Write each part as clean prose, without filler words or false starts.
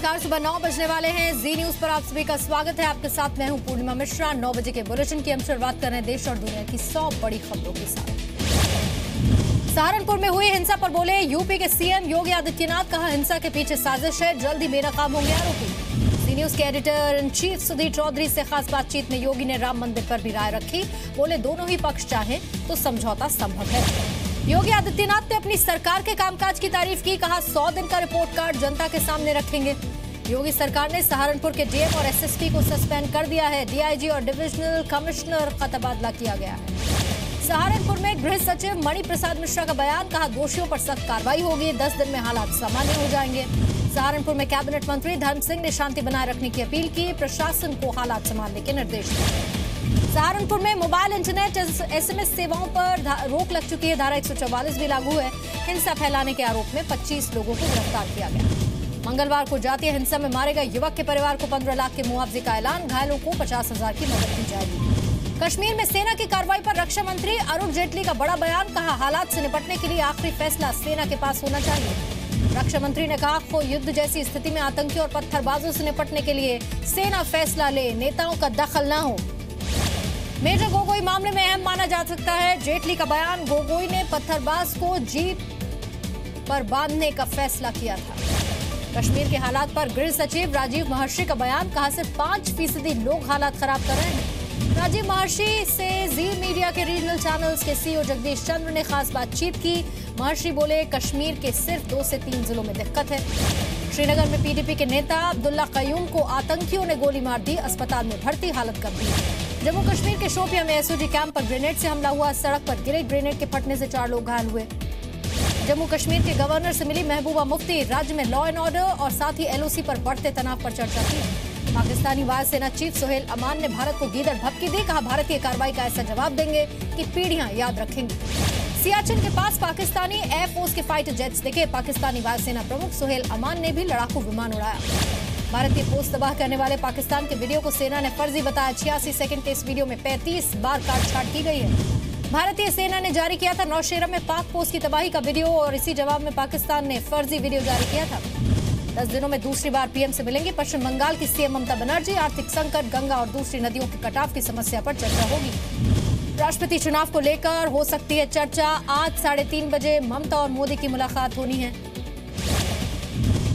नमस्कार, सुबह 9 बजने वाले हैं। जी न्यूज पर आप सभी का स्वागत है। आपके साथ मैं हूं पूर्णिमा मिश्रा। 9 बजे के बुलेटिन की हम शुरुआत कर रहे हैं देश और दुनिया की 100 बड़ी खबरों के साथ। सहारनपुर में हुई हिंसा पर बोले यूपी के सीएम योगी आदित्यनाथ। कहा, हिंसा के पीछे साजिश है, जल्द ही बेनकाब होंगे आरोपी। जी न्यूज के editor in chief Sudhir Chaudhary से खास बातचीत में योगी ने राम मंदिर पर भी राय रखी। बोले, दोनों ही पक्ष चाहें तो समझौता संभव है। योगी आदित्यनाथ ने अपनी सरकार के कामकाज की तारीफ की। कहा, 100 दिन का रिपोर्ट कार्ड जनता के सामने रखेंगे। योगी सरकार ने सहारनपुर के डीएम और एसएसपी को सस्पेंड कर दिया है। डीआईजी और डिविजनल कमिश्नर का तबादला किया गया है। सहारनपुर में गृह सचिव मणि प्रसाद मिश्रा का बयान। कहा, दोषियों पर सख्त कार्रवाई होगी, 10 दिन में हालात सामान्य हो जाएंगे। सहारनपुर में कैबिनेट मंत्री धर्म सिंह ने शांति बनाए रखने की अपील की। प्रशासन को हालात संभालने के निर्देश दिए। सहारनपुर में मोबाइल इंटरनेट एसएमएस सेवाओं पर रोक लग चुकी है। धारा 144 भी लागू है। हिंसा फैलाने के आरोप में 25 लोगों को गिरफ्तार किया गया। मंगलवार को जातीय हिंसा में मारे गए युवक के परिवार को 15 लाख के मुआवजे का ऐलान। घायलों को 50,000 की मदद की जाएगी। कश्मीर में सेना की कार्रवाई पर रक्षा मंत्री अरुण जेटली का बड़ा बयान। कहा, हालात से निपटने के लिए आखिरी फैसला सेना के पास होना चाहिए। रक्षा मंत्री ने कहा, युद्ध जैसी स्थिति में आतंकियों और पत्थरबाजों से निपटने के लिए सेना फैसला ले, नेताओं का दखल न हो। मेजर गोगोई मामले में अहम माना जा सकता है। जेटली का बयान। गोगोई ने पत्थरबाज को जीप पर बांधने का फैसला किया था। कश्मीर के हालात पर गृह सचिव राजीव महर्षि का बयान। कहा, सिर्फ 5% लोग हालात खराब कर रहे हैं। राजीव महर्षि से जी मीडिया के रीजनल चैनल्स के सीईओ जगदीश चंद्र ने खास बातचीत की। महर्षि बोले, कश्मीर के सिर्फ 2 से 3 जिलों में दिक्कत है। श्रीनगर में पीडीपी के नेता अब्दुल्ला कयूम को आतंकियों ने गोली मार दी। अस्पताल में भर्ती, हालत गंभीर। जम्मू कश्मीर के शोपियां में एसओजी कैंप पर ग्रेनेड से हमला हुआ। सड़क पर गिरे ग्रेनेड के फटने से 4 लोग घायल हुए। जम्मू कश्मीर के गवर्नर से मिली महबूबा मुफ्ती। राज्य में लॉ एंड ऑर्डर और साथ ही एलओसी पर बढ़ते तनाव पर चर्चा की। पाकिस्तानी वायुसेना चीफ सोहेल अमान ने भारत को गीदड़ भपकी दी। कहा, भारतीय कार्रवाई का ऐसा जवाब देंगे कि पीढ़ियां याद रखेंगी। सियाचिन के पास पाकिस्तानी एयरफोर्स के फाइटर जेट्स दिखे। पाकिस्तानी वायुसेना प्रमुख सोहेल अमान ने भी लड़ाकू विमान उड़ाया। भारतीय पोस्ट तबाह करने वाले पाकिस्तान के वीडियो को सेना ने फर्जी बताया। 86 सेकंड के इस वीडियो में 35 बार काट-छाट की गई है। भारतीय सेना ने जारी किया था नौशेरा में पाक पोस्ट की तबाही का वीडियो और इसी जवाब में पाकिस्तान ने फर्जी वीडियो जारी किया था। 10 दिनों में दूसरी बार पीएम से मिलेंगे पश्चिम बंगाल की सीएम ममता बनर्जी। आर्थिक संकट, गंगा और दूसरी नदियों के कटाव की समस्या पर चर्चा होगी। राष्ट्रपति चुनाव को लेकर हो सकती है चर्चा। आज 3:30 बजे ममता और मोदी की मुलाकात होनी है।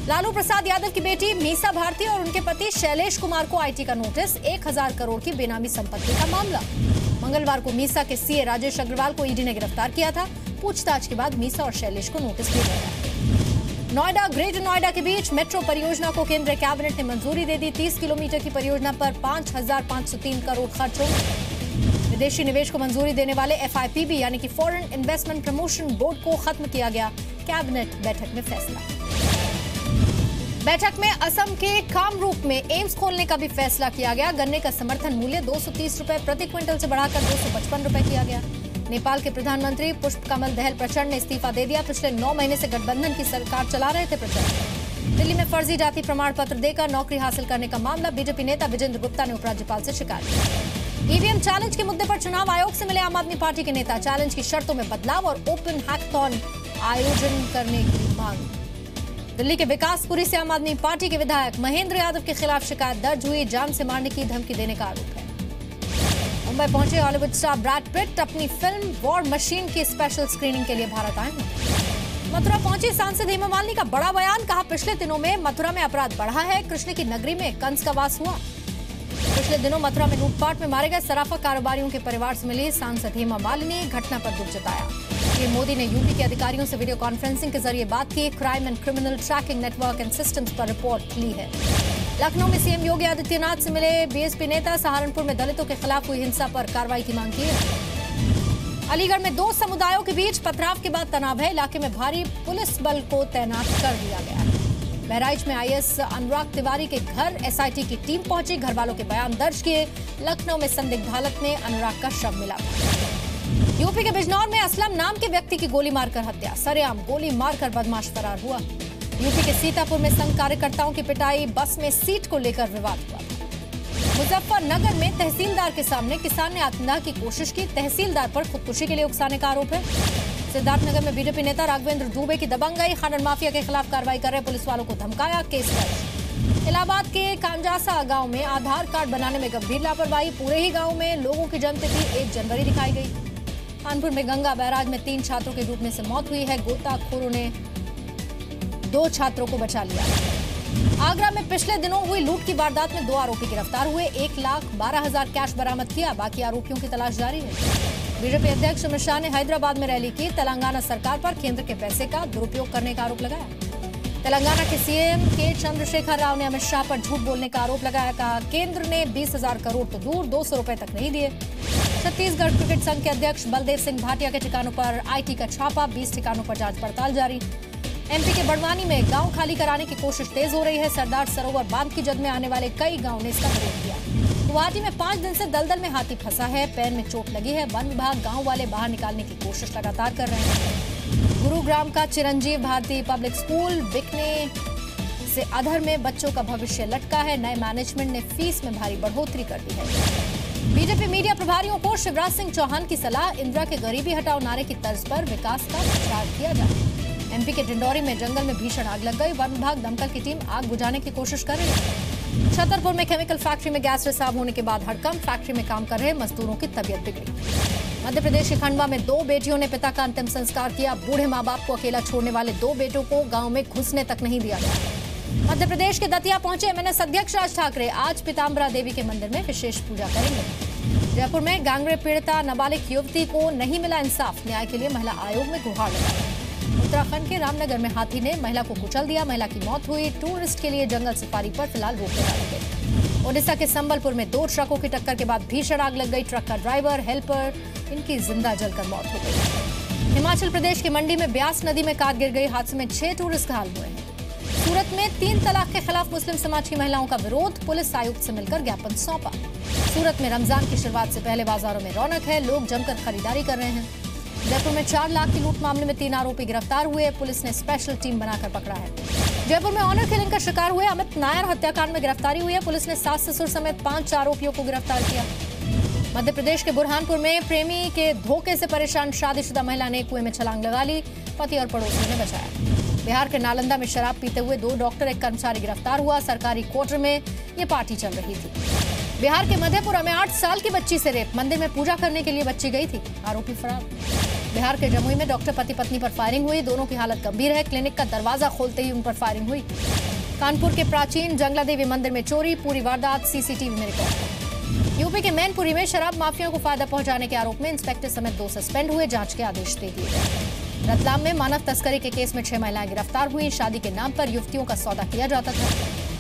लालू प्रसाद यादव की बेटी मीसा भारती और उनके पति शैलेश कुमार को आईटी का नोटिस। 1000 करोड़ की बेनामी संपत्ति का मामला। मंगलवार को मीसा के सीए राजेश अग्रवाल को ईडी ने गिरफ्तार किया था। पूछताछ के बाद मीसा और शैलेश को नोटिस दिया गया। नोएडा ग्रेटर नोएडा के बीच मेट्रो परियोजना को केंद्रीय कैबिनेट ने मंजूरी दे दी। 30 किलोमीटर की परियोजना पर 5,503 करोड़ खर्च होंगे। विदेशी निवेश को मंजूरी देने वाले एफआईपीबी यानी कि फॉरेन इन्वेस्टमेंट प्रमोशन बोर्ड को खत्म किया गया। कैबिनेट बैठक में फैसला। बैठक में असम के कामरूप में एम्स खोलने का भी फैसला किया गया। गन्ने का समर्थन मूल्य 230 रुपए प्रति क्विंटल से बढ़ाकर 255 रुपए किया गया। नेपाल के प्रधानमंत्री पुष्प कमल दहल प्रचंड ने इस्तीफा दे दिया। पिछले 9 महीने से गठबंधन की सरकार चला रहे थे प्रचंड। दिल्ली में फर्जी जाति प्रमाण पत्र देकर नौकरी हासिल करने का मामला। बीजेपी नेता विजेंद्र गुप्ता ने उपराज्यपाल से शिकायत की। ईवीएम चैलेंज के मुद्दे पर चुनाव आयोग से मिले आम आदमी पार्टी के नेता। चैलेंज की शर्तों में बदलाव और ओपन हैकथॉन आयोजन करने की मांग। दिल्ली के विकासपुरी से आम आदमी पार्टी के विधायक महेंद्र यादव के खिलाफ शिकायत दर्ज हुई। जान से मारने की धमकी देने का आरोप है। मुंबई पहुंचे हॉलीवुड स्टार ब्रैड पिट अपनी फिल्म वॉर मशीन की स्पेशल स्क्रीनिंग के लिए भारत आए हैं। मथुरा पहुंची सांसद हेमा मालिनी का बड़ा बयान। कहा, पिछले दिनों में मथुरा में अपराध बढ़ा है। कृष्ण की नगरी में कंस का वास हुआ। पिछले दिनों मथुरा में लूटपाट में मारे गए सराफा कारोबारियों के परिवार से मिली सांसद हेमा मालिनी। घटना पर दुख जताया। पीएम मोदी ने यूपी के अधिकारियों से वीडियो कॉन्फ्रेंसिंग के जरिए बात की। Crime and criminal tracking network and systems पर रिपोर्ट ली है। लखनऊ में सीएम योगी आदित्यनाथ से मिले बीएसपी नेता। सहारनपुर में दलितों के खिलाफ हुई हिंसा पर कार्रवाई की मांग की है। अलीगढ़ में 2 समुदायों के बीच पथराव के बाद तनाव है। इलाके में भारी पुलिस बल को तैनात कर दिया गया है। बहराइच में आईएएस अनुराग तिवारी के घर एसआईटी की टीम पहुंची। घर वालों के बयान दर्ज किए। लखनऊ में संदिग्ध हालत में अनुराग का शव मिला। यूपी के बिजनौर में असलम नाम के व्यक्ति की गोली मारकर हत्या। सरेआम गोली मारकर बदमाश फरार हुआ। यूपी के सीतापुर में संघ कार्यकर्ताओं की पिटाई। बस में सीट को लेकर विवाद हुआ। मुजफ्फरनगर में तहसीलदार के सामने किसान ने आत्मदाह की कोशिश की। तहसीलदार पर खुदकुशी के लिए उकसाने का आरोप है। सिद्धार्थनगर में बीजेपी नेता राघवेंद्र दुबे की दबंगई। खनन माफिया के खिलाफ कार्रवाई कर रहे पुलिस वालों को धमकाया। केस दर्ज। इलाहाबाद के कांजासा गांव में आधार कार्ड बनाने में गंभीर लापरवाही, पूरे ही गांव में लोगों की जन्मतिथि 1 जनवरी दिखाई गई। कानपुर में गंगा बैराज में 3 छात्रों के डूबने से मौत हुई है, गोताखोरों ने 2 छात्रों को बचा लिया। आगरा में पिछले दिनों हुई लूट की वारदात में 2 आरोपी गिरफ्तार हुए, 1,12,000 कैश बरामद किया, बाकी आरोपियों की तलाश जारी है। बीजेपी अध्यक्ष अमित शाह ने हैदराबाद में रैली की, तेलंगाना सरकार पर केंद्र के पैसे का दुरुपयोग करने का आरोप लगाया। तेलंगाना के सीएम के चंद्रशेखर राव ने अमित शाह पर झूठ बोलने का आरोप लगाया, कहा केंद्र ने 20,000 करोड़ तो दूर 200 रुपए तक नहीं दिए। छत्तीसगढ़ क्रिकेट संघ के अध्यक्ष बलदेव सिंह भाटिया के ठिकानों पर आईटी का छापा, 20 ठिकानों पर जांच पड़ताल जारी। एमपी के बड़वानी में गांव खाली कराने की कोशिश तेज हो रही है, सरदार सरोवर बांध की जद में आने वाले कई गांव ने इसका विरोध किया। गुवाहाटी में 5 दिन से दलदल में हाथी फंसा है, पैर में चोट लगी है, वन विभाग गांव वाले बाहर निकालने की कोशिश लगातार कर रहे हैं। गुरुग्राम का चिरंजीव भारती पब्लिक स्कूल बिकने से अधर में बच्चों का भविष्य लटका है, नए मैनेजमेंट ने फीस में भारी बढ़ोतरी कर दी है। बीजेपी मीडिया प्रभारियों को शिवराज सिंह चौहान की सलाह, इंदिरा के गरीबी हटाओ नारे की तर्ज पर विकास का प्रचार किया जाए। एमपी के डिंडौरी में जंगल में भीषण आग लग गई, वन विभाग दमकल की टीम आग बुझाने की कोशिश कर रही है। छतरपुर में केमिकल फैक्ट्री में गैस रिसाव होने के बाद हड़कंप, फैक्ट्री में काम कर रहे मजदूरों की तबीयत बिगड़ी। मध्य प्रदेश के खंडवा में 2 बेटियों ने पिता का अंतिम संस्कार किया, बूढ़े माँ बाप को अकेला छोड़ने वाले 2 बेटों को गाँव में घुसने तक नहीं दिया गया। मध्य प्रदेश के दतिया पहुंचे एमएनएस अध्यक्ष राज ठाकरे, आज पीताम्बरा देवी के मंदिर में विशेष पूजा करेंगे। जयपुर में गैंगरेप पीड़िता नाबालिग युवती को नहीं मिला इंसाफ, न्याय के लिए महिला आयोग में गुहार लगाई। उत्तराखंड के रामनगर में हाथी ने महिला को कुचल दिया, महिला की मौत हुई। टूरिस्ट के लिए जंगल सफारी पर फिलहाल रोक लगा दी गई। ओडिशा के संबलपुर में 2 ट्रकों की टक्कर के बाद भीषण आग लग गई, ट्रक का ड्राइवर हेल्पर इनकी जिंदा जलकर मौत हो गई। हिमाचल प्रदेश की मंडी में ब्यास नदी में कार गिर गई, हादसे में 6 टूरिस्ट घायल हुए हैं। सूरत में 3 तलाक के खिलाफ मुस्लिम समाज की महिलाओं का विरोध, पुलिस आयुक्त से मिलकर ज्ञापन सौंपा। सूरत में रमजान की शुरुआत से पहले बाजारों में रौनक है, लोग जमकर खरीदारी कर रहे हैं। जयपुर में 4 लाख की लूट मामले में 3 आरोपी गिरफ्तार हुए, पुलिस ने स्पेशल टीम बनाकर पकड़ा है। जयपुर में ऑनर किलिंग का शिकार हुए अमित नायर हत्याकांड में गिरफ्तारी हुई है, पुलिस ने सास ससुर समेत 5 आरोपियों को गिरफ्तार किया। मध्य प्रदेश के बुरहानपुर में प्रेमी के धोखे से परेशान शादीशुदा महिला ने कुएं में छलांग लगा ली, पति और पड़ोसियों ने बचाया। बिहार के नालंदा में शराब पीते हुए 2 डॉक्टर, 1 कर्मचारी गिरफ्तार हुआ, सरकारी क्वार्टर में ये पार्टी चल रही थी। बिहार के मधेपुरा में 8 साल की बच्ची से रेप, मंदिर में पूजा करने के लिए बच्ची गई थी, आरोपी फरार। बिहार के जमुई में डॉक्टर पति पत्नी पर फायरिंग हुई, दोनों की हालत गंभीर है, क्लिनिक का दरवाजा खोलते ही उन पर फायरिंग हुई। कानपुर के प्राचीन जंगला देवी मंदिर में चोरी, पूरी वारदात सीसीटीवी में रिकॉर्ड। यूपी के मैनपुरी में शराब माफिया को फायदा पहुंचाने के आरोप में इंस्पेक्टर समेत 2 सस्पेंड हुए, जांच के आदेश दे दिए गए। रतलाम में मानव तस्करी के केस में 6 महिलाएं गिरफ्तार हुई, शादी के नाम पर युवतियों का सौदा किया जाता था।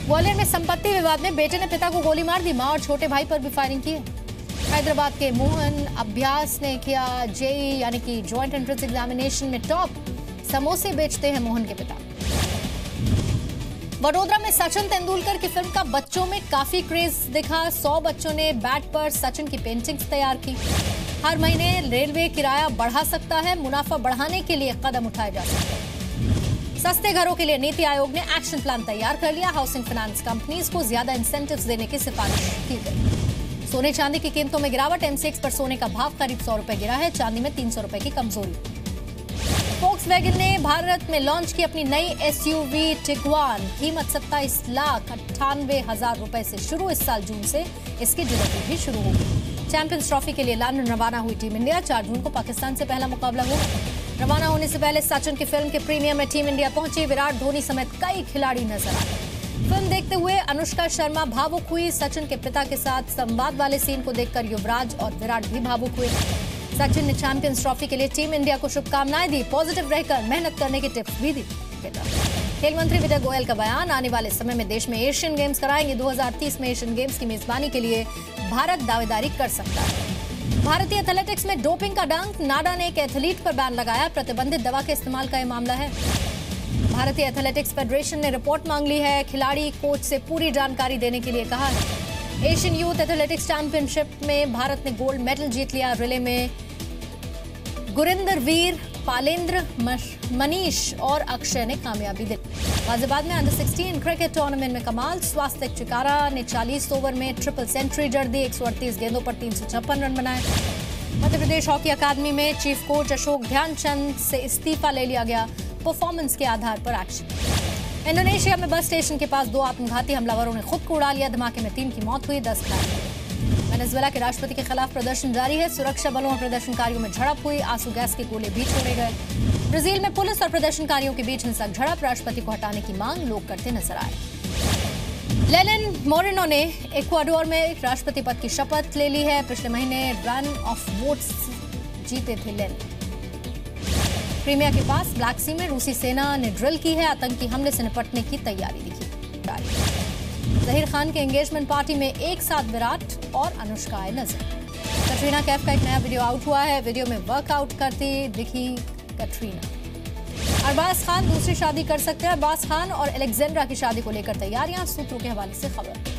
ग्वालियर में संपत्ति विवाद में बेटे ने पिता को गोली मार दी, मां और छोटे भाई पर भी फायरिंग की। हैदराबाद के मोहन अभ्यास ने किया जेई यानी कि ज्वाइंट एंट्रेंस एग्जामिनेशन में टॉप, समोसे बेचते हैं मोहन के पिता। वडोदरा में सचिन तेंदुलकर की फिल्म का बच्चों में काफी क्रेज दिखा, 100 बच्चों ने बैट पर सचिन की पेंटिंग्स तैयार की। हर महीने रेलवे किराया बढ़ा सकता है, मुनाफा बढ़ाने के लिए कदम उठाए जा सकते हैं। सस्ते घरों के लिए नीति आयोग ने एक्शन प्लान तैयार कर लिया, हाउसिंग फाइनेंस कंपनीज को ज्यादा इंसेंटिव्स देने की सिफारिश की गई। सोने चांदी की कीमतों में गिरावट, एमसीएक्स पर सोने का भाव करीब 100 रुपए गिरा है, चांदी में 300 रुपए की कमजोरी। फोक्सवैगन ने भारत में लॉन्च की अपनी नई एसयूवी टिग्वान, कीमत 27,98,000 रुपए से शुरू, इस साल जून से इसकी डिलीवरी भी शुरू होगी। चैंपियंस ट्रॉफी के लिए लंदन रवाना हुई टीम इंडिया, 4 जून को पाकिस्तान से पहला मुकाबला होगा। रवाना होने से पहले सचिन की फिल्म के प्रीमियर में टीम इंडिया पहुंची, विराट धोनी समेत कई खिलाड़ी नजर आए। फिल्म देखते हुए अनुष्का शर्मा भावुक हुई, सचिन के पिता के साथ संवाद वाले सीन को देखकर युवराज और विराट भी भावुक हुए। सचिन ने चैंपियंस ट्रॉफी के लिए टीम इंडिया को शुभकामनाएं दी, पॉजिटिव रहकर मेहनत करने की टिप्स भी दी। खेल मंत्री विजय गोयल का बयान, आने वाले समय में देश में एशियन गेम्स कराएंगे, 2030 में एशियन गेम्स की मेजबानी के लिए भारत दावेदारी कर सकता है। भारतीय एथलेटिक्स में डोपिंग का डंक, नाडा ने एक एथलीट पर बैन लगाया, प्रतिबंधित दवा के इस्तेमाल का यह मामला है। भारतीय एथलेटिक्स फेडरेशन ने रिपोर्ट मांग ली है, खिलाड़ी कोच से पूरी जानकारी देने के लिए कहा है। एशियन यूथ एथलेटिक्स चैंपियनशिप में भारत ने गोल्ड मेडल जीत लिया, रिले में गुरिंदर वीर, पालेंद्र, मनीष और अक्षय ने कामयाबी दी। गाजियाबाद में अंडर 16 क्रिकेट टूर्नामेंट में कमाल, स्वास्तिक चिकारा ने 40 ओवर में ट्रिपल सेंचुरी जड़ दी, 138 गेंदों पर 356 रन बनाए। मध्य प्रदेश हॉकी अकादमी में चीफ कोच अशोक ध्यानचंद से इस्तीफा ले लिया गया, परफॉर्मेंस के आधार पर एक्शन। इंडोनेशिया में बस स्टेशन के पास 2 आत्मघाती हमलावरों ने खुद को उड़ा लिया। धमाके में 3 की मौत हुई, 10 घायल हुए। वेनेजुएला के राष्ट्रपति के खिलाफ प्रदर्शन जारी है। सुरक्षा बलों और प्रदर्शनकारियों में झड़प हुई, आंसू गैस के गोले भी छोड़े गए। ब्राजील में पुलिस और प्रदर्शनकारियों के बीच हिंसक झड़प, राष्ट्रपति को हटाने की मांग लोग करते नजर आए। लेनिन मोरेनो ने इक्वाडोर में राष्ट्रपति पद की शपथ ले ली है। पिछले महीने रन ऑफ वोट्स जीते थे लेनिन। क्रीमिया के पास ब्लैक सी में रूसी सेना ने ड्रिल की है। आतंकी हमले से निपटने की तैयारी दिखी। जहीर खान के एंगेजमेंट पार्टी में एक साथ विराट और अनुष्का आए नजर। कैटरीना कैफ का एक नया वीडियो आउट हुआ है। वीडियो में वर्कआउट करती दिखी कैटरीना। अरबाज खान दूसरी शादी कर सकते हैं। अरबाज खान और अलेक्जेंड्रा की शादी को लेकर तैयारियां, सूत्रों के हवाले से खबर।